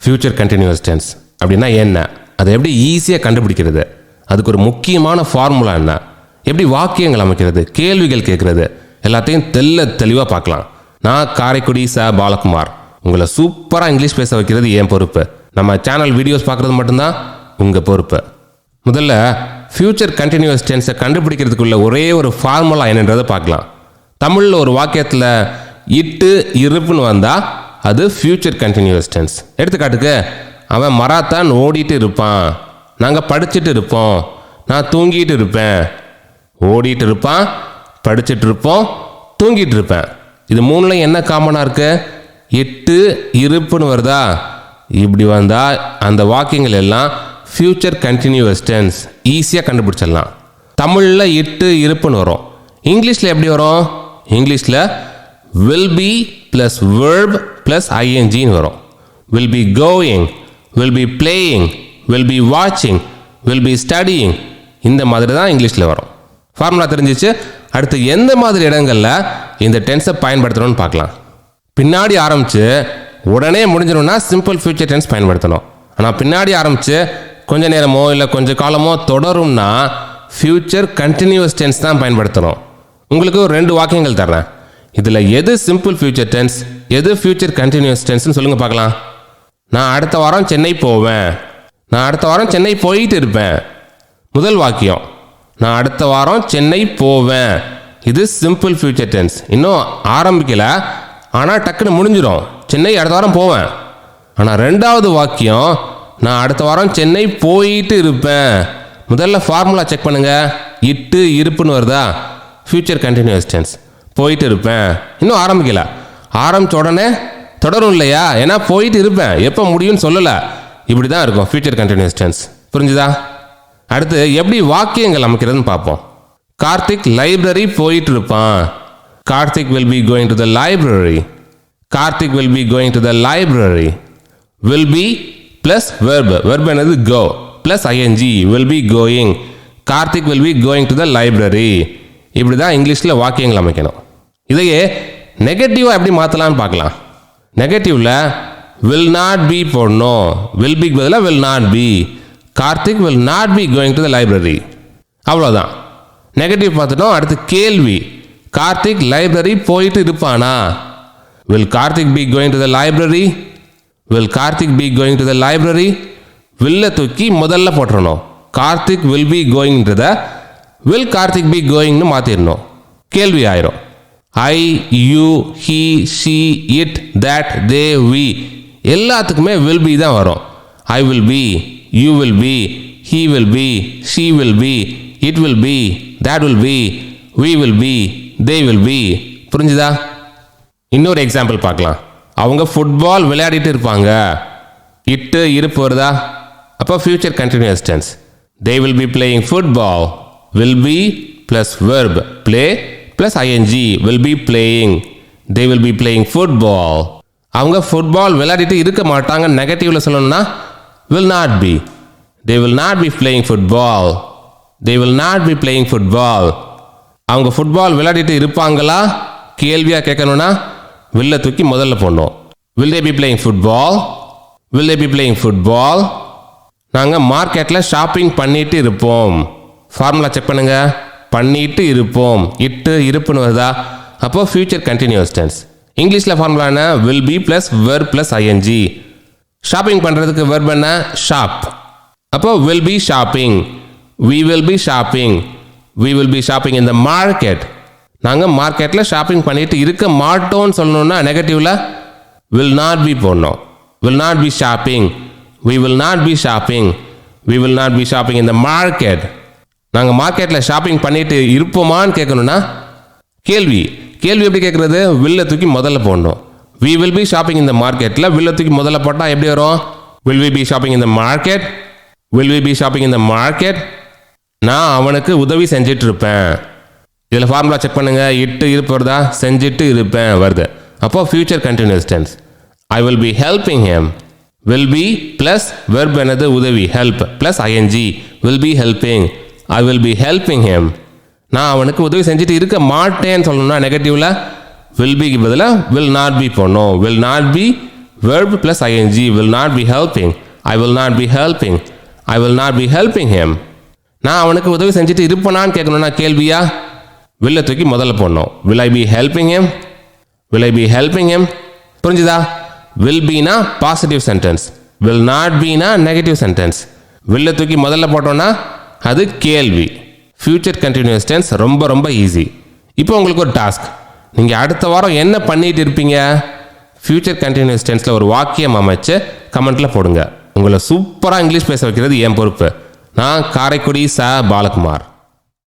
Future continuous tense அப்படின்னா என்ன, அதை எப்படி ஈஸியாக கண்டுபிடிக்கிறது, அதுக்கு ஒரு முக்கியமான ஃபார்முலா என்ன, எப்படி வாக்கியங்கள் அமைக்கிறது, கேள்விகள் கேட்குறது, எல்லாத்தையும் தெளிவாக பார்க்கலாம். நான் காரைக்குடி பாலகுமார். உங்களை சூப்பராக இங்கிலீஷ் பேச வைக்கிறது என் பொறுப்பு. நம்ம சேனல் வீடியோஸ் பார்க்குறது மட்டும்தான் உங்கள் பொறுப்பு. முதல்ல ஃபியூச்சர் கண்டினியூஸ் டென்ஸை கண்டுபிடிக்கிறதுக்குள்ள ஒரே ஒரு ஃபார்முலா என்னன்றதை பார்க்கலாம். தமிழில் ஒரு வாக்கியத்தில் இட்டு இருப்புன்னு வந்தால் அது ஃபியூச்சர் கண்டினியூஸ் டென்ஸ். எடுத்துக்காட்டுக்கு, அவன் மராத்தான் ஓடிட்டு இருப்பான், நாங்கள் படிச்சுட்டு இருப்போம், நான் தூங்கிட்டு இருப்பேன். ஓடிட்டு இருப்பான், படிச்சுட்டு இருப்போம், தூங்கிட்டு இருப்பேன். இது மூணுலையும் என்ன காமனாக இருக்கு? இட்டு இருப்புன்னு வருதா? இப்படி வந்தால் அந்த வாக்கியங்கள் எல்லாம் ஃபியூச்சர் கண்டினியூஸ் டென்ஸ். ஈஸியாக கண்டுபிடிச்சிடலாம். தமிழில் இட்டு இருப்புன்னு வரும். இங்கிலீஷில் எப்படி வரும்? இங்கிலீஷில் will be plus verb plus ingன்னு வரும். will be going, will be playing, will be watching, will be studying. இந்த மாதிரி தான் இங்கிலீஷில் வரும். ஃபார்முலா தெரிஞ்சிச்சு. அடுத்து எந்த மாதிரி இடங்களில் இந்த டென்ஸை பயன்படுத்தணும்னு பார்க்கலாம். பின்னாடி ஆரம்பித்து உடனே முடிஞ்சிடும்னா சிம்பிள் ஃபியூச்சர் டென்ஸ் பயன்படுத்தணும். ஆனால் பின்னாடி ஆரம்பித்து கொஞ்ச நேரமோ இல்லை கொஞ்சம் காலமோ தொடரும்னா ஃபியூச்சர் கண்டினியூஸ் டென்ஸ் தான் பயன்படுத்தணும். உங்களுக்கு ஒரு 2 வாக்கியங்கள் தர்றேன். இதில் எது சிம்பிள் ஃபியூச்சர் டென்ஸ், எது ஃபியூச்சர் கண்டினியூஸ் டென்ஸ்னு சொல்லுங்கள் பார்க்கலாம். நான் அடுத்த வாரம் சென்னை போவேன், நான் அடுத்த வாரம் சென்னை போயிட்டு இருப்பேன். முதல் வாக்கியம், நான் அடுத்த வாரம் சென்னை போவேன். இது சிம்பிள் ஃபியூச்சர் டென்ஸ். இன்னும் ஆரம்பிக்கலை, ஆனால் டக்குன்னு முடிஞ்சிடும். சென்னை அடுத்த வாரம் போவேன். ஆனால் ரெண்டாவது வாக்கியம், நான் அடுத்த வாரம் சென்னை போயிட்டு இருப்பேன். முதல்ல ஃபார்முலா செக் பண்ணுங்கள். இட்டு இருப்புன்னு வருதா? Future continuous tense. போயிட்டு இருப்பேன். இன்னும் ஆரம்பிக்கலை, ஆரம்பித்த உடனே தொடரும் இல்லையா? ஏன்னா போயிட்டு இருப்பேன், எப்போ முடியும்னு சொல்லலை. இப்படி தான் இருக்கும் ஃபியூச்சர் கண்டினியூஸ் டென்ஸ். புரிஞ்சுதா? அடுத்து எப்படி வாக்கியங்கள் அமைக்கிறதுன்னு பார்ப்போம். கார்த்திக் லைப்ரரி போயிட்டு இருப்பான். Karthik will be going to the library. Karthik will be going to the library. will be plus verb. verb என்னது? go plus ing. will be going. Karthik will be going to the library. இப்படி தான் இங்கிலீஷில் வாக்கியங்கள் அமைக்கணும். இதையே நெகட்டிவாக எப்படி மாற்றலான்னு பார்க்கலாம். நெகட்டிவில் will not be போடணும். will be பதிலாக will not be. Karthik will not be going to the library. அவ்வளோதான். நெகட்டிவ் பார்த்துட்டோம். அடுத்து கேள்வி, கார்த்திக் லைப்ரரி போயிட்டு இருப்பானா? will Karthik be going to the library? will Karthik be going to the library? will தூக்கி முதல்ல போட்டுறணும். Karthik will be goingன்றத will Karthik be goingனு மாற்றிடணும். கேள்வி ஆயிரும். I, you, he, she, it, that, they, we எல்லாத்துக்குமே will be தான் வரும். I will be, you will be, he will be, she will be, it will be, that will be, we will be, they will be. புரிஞ்சுதா? இன்னொரு example பார்க்கலாம். அவங்க football விளையாடிட்டு இருப்பாங்க. இட்டு இருப்பு வருதா? அப்போ future continuous tense. they will be playing football. will be plus verb play plus ing. will be playing. they will be playing football. அவங்க ஃபுட்பால் விளையாடிட்டு இருக்க மாட்டாங்க. நெகட்டிவில் சொல்லணும்னா will not be. they will not be playing football. they will not be playing football. அவங்க football விளையாடிட்டு இருப்பாங்களா? கேள்வியாக கேட்கணும்னா will தூக்கி முதல்ல போடணும். will they be playing football? will they be playing football? நாங்கள் மார்க்கெட்டில் ஷாப்பிங் பண்ணிட்டு இருப்போம். ஃபார்முலா செக் பண்ணுங்க. பண்ணிட்டு இருப்போம், இட்டு இருப்புன்னு வருதா? அப்போ ஃபியூச்சர் கண்டினியூஸ் டென்ஸ். இங்கிலீஷில் ஃபார்முலா என்ன? will be plus verb plus ing. Shopping பண்ணுறதுக்கு verb என்ன? ஷாப். அப்போ will be shopping. we will be shopping. we will be shopping in the market. நாங்கள் மார்க்கெட்டில் ஷாப்பிங் பண்ணிட்டு இருக்க மாட்டோம்னு சொல்லணும்னா நெகட்டிவில் will not be போடணும். will not be shopping. we will not be shopping. we will not be shopping in the market. நாங்கள் மார்க்கெட்டில் shopping பண்ணிட்டு இருப்போமான்னு கேட்கணும்னா கேள்வி எப்படி கேட்குறது? will தூக்கி முதல்ல போடணும். we will be shopping in the marketல will தூக்கி முதல்ல போட்டால் எப்படி வரும்? will we be shopping in the market? will we be shopping in the market? நான் அவனுக்கு உதவி செஞ்சிட்டு இருப்பேன். இதில் ஃபார்முலா செக் பண்ணுங்க. இட்டு இருப்பு வருதா? செஞ்சிட்டு இருப்பேன் வருது. அப்போ future continuous tense. I will be helping him. will be plus verb என்னது? உதவி help plus ing. will be helping. I will be helping him. நான் அவனுக்கு உதவி செஞ்சுட்டு இருக்க மாட்டேன்னு சொல்லணும்னா நெகட்டிவில் will be பதிலாக will not be போடணும். will not be verb plus ing will not be helping. I will not be helping. I will not be helping him. நான் அவனுக்கு உதவி செஞ்சுட்டு இருப்பேனான்னு கேட்கணும்னா கேள்வியா? will தூக்கி முதல்ல போடணும். will I be helping him? will I be helping him? புரிஞ்சுதா? will be னா positive sentence, will not be னா நெகட்டிவ் சென்டென்ஸ். will தூக்கி முதல்ல போட்டோம்னா அது கேள்வி. ஃபியூச்சர் கண்டினியூஸ் டென்ஸ் ரொம்ப ரொம்ப ஈஸி. இப்போ உங்களுக்கு ஒரு டாஸ்க். நீங்கள் அடுத்த வாரம் என்ன பண்ணிட்டு இருப்பீங்க? ஃபியூச்சர் கண்டினியூஸ் டென்ஸில் ஒரு வாக்கியம் அமைச்சு கமெண்ட்டில் போடுங்க. உங்களை சூப்பராக இங்கிலீஷ் பேச வைக்கிறது என் பொறுப்பு. நான் காரைக்குடி ச பாலகுமார்.